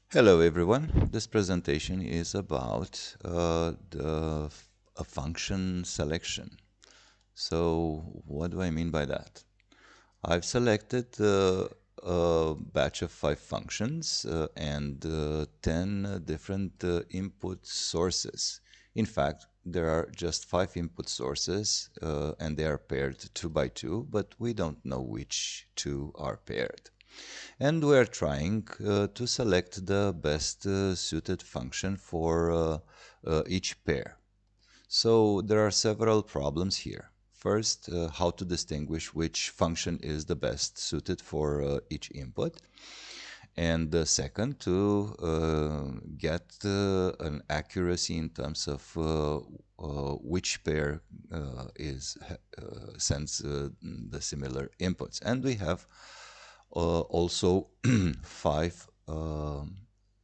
Hello everyone. This presentation is about a function selection. So what do I mean by that? I've selected a batch of 5 functions and 10 different input sources. In fact, there are just 5 input sources and they are paired 2 by 2, but we don't know which 2 are paired. And we're trying to select the best suited function for each pair. So there are several problems here. First, how to distinguish which function is the best suited for each input. And second, to get an accuracy in terms of which pair sends the similar inputs. And we have also 5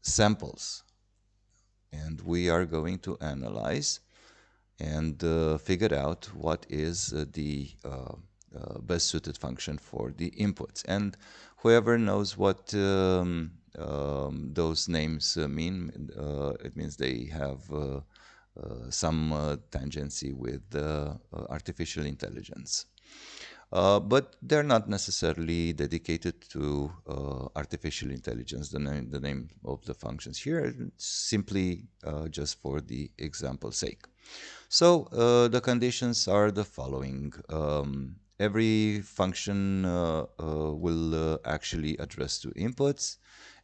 samples, and we are going to analyze and figure out what is the best suited function for the inputs. And whoever knows what those names mean, it means they have some tangency with artificial intelligence. But they're not necessarily dedicated to artificial intelligence, the name of the functions here, simply just for the example's sake. So the conditions are the following. Every function will actually address 2 inputs,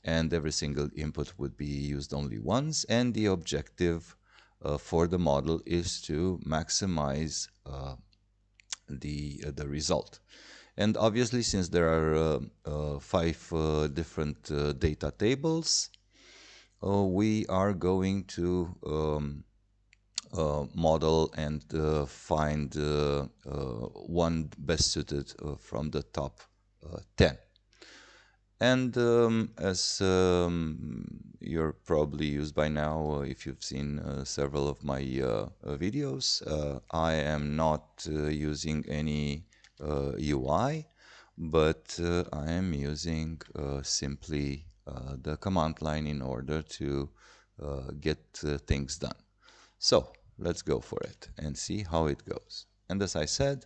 and every single input would be used only once, and the objective for the model is to maximize the result. And obviously, since there are 5 different data tables, we are going to model and find one best suited from the top 10. And as you're probably used by now, if you've seen several of my videos, I am not using any UI, but I am using simply the command line in order to get things done. So let's go for it and see how it goes. And as I said,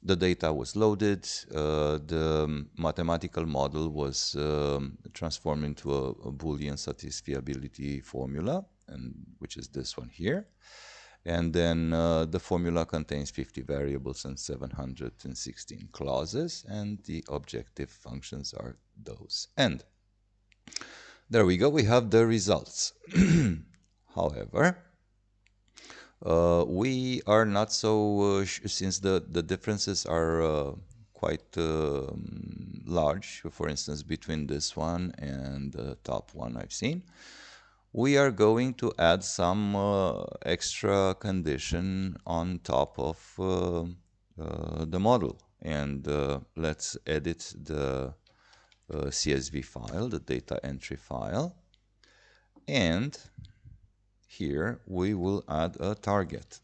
the data was loaded, the mathematical model was transformed into a Boolean satisfiability formula, and which is this one here. And then the formula contains 50 variables and 716 clauses, and the objective functions are those. And there we go, we have the results. However, we are not so, since the differences are quite large, for instance, between this one and the top one I've seen, we are going to add some extra condition on top of the model. And let's edit the CSV file, the data entry file, and here we will add a target.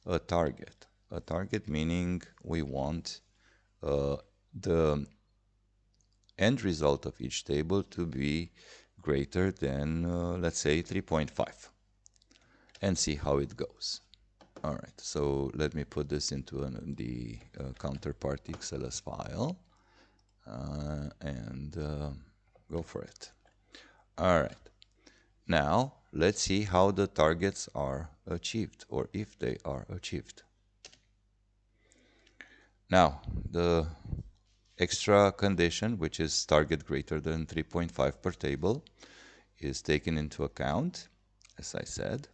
A target meaning we want the end result of each table to be greater than, let's say, 3.5, and see how it goes. All right, so let me put this into the counterparty XLS file and go for it. All right. Now, let's see how the targets are achieved, or if they are achieved. Now, the extra condition, which is target greater than 3.5 per table, is taken into account, as I said.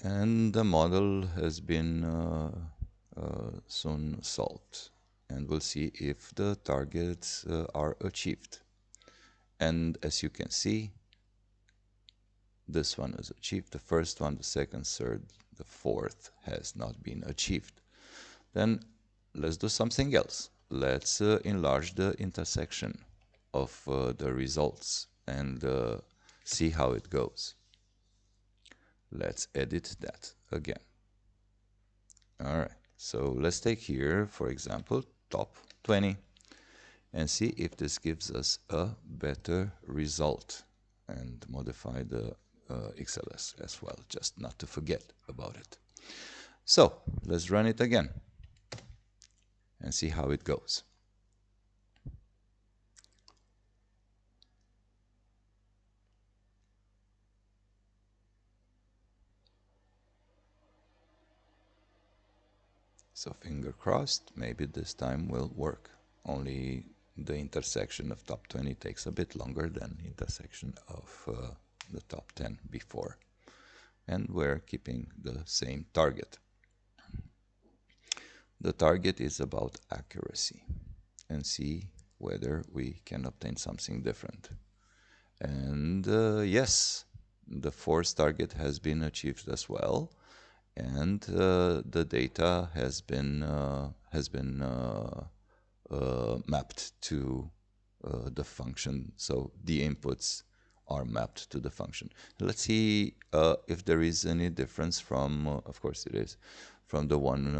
And the model has been soon solved. And we'll see if the targets are achieved. And as you can see, this one is achieved. The first one, the second, third, the fourth has not been achieved. Then let's do something else. Let's enlarge the intersection of the results and see how it goes. Let's edit that again. All right, so let's take here, for example, top 20. and see if this gives us a better result, and modify the XLS as well, just not to forget about it. So let's run it again and see how it goes. So finger crossed, maybe this time will work. Only the intersection of top 20 takes a bit longer than intersection of the top 10 before. And we're keeping the same target. The target is about accuracy, and see whether we can obtain something different. And yes, the force target has been achieved as well, and the data has been mapped to the function. So the inputs are mapped to the function. Let's see if there is any difference from, of course it is, from the one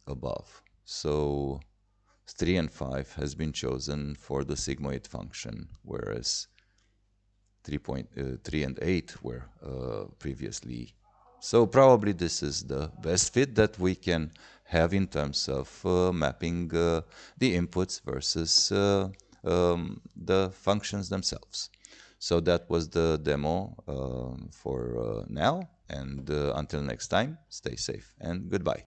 above. So 3 and 5 has been chosen for the sigmoid function, whereas 3 and 8 were previously. So probably this is the best fit that we can have in terms of mapping the inputs versus the functions themselves. So that was the demo for now, and until next time, stay safe and goodbye.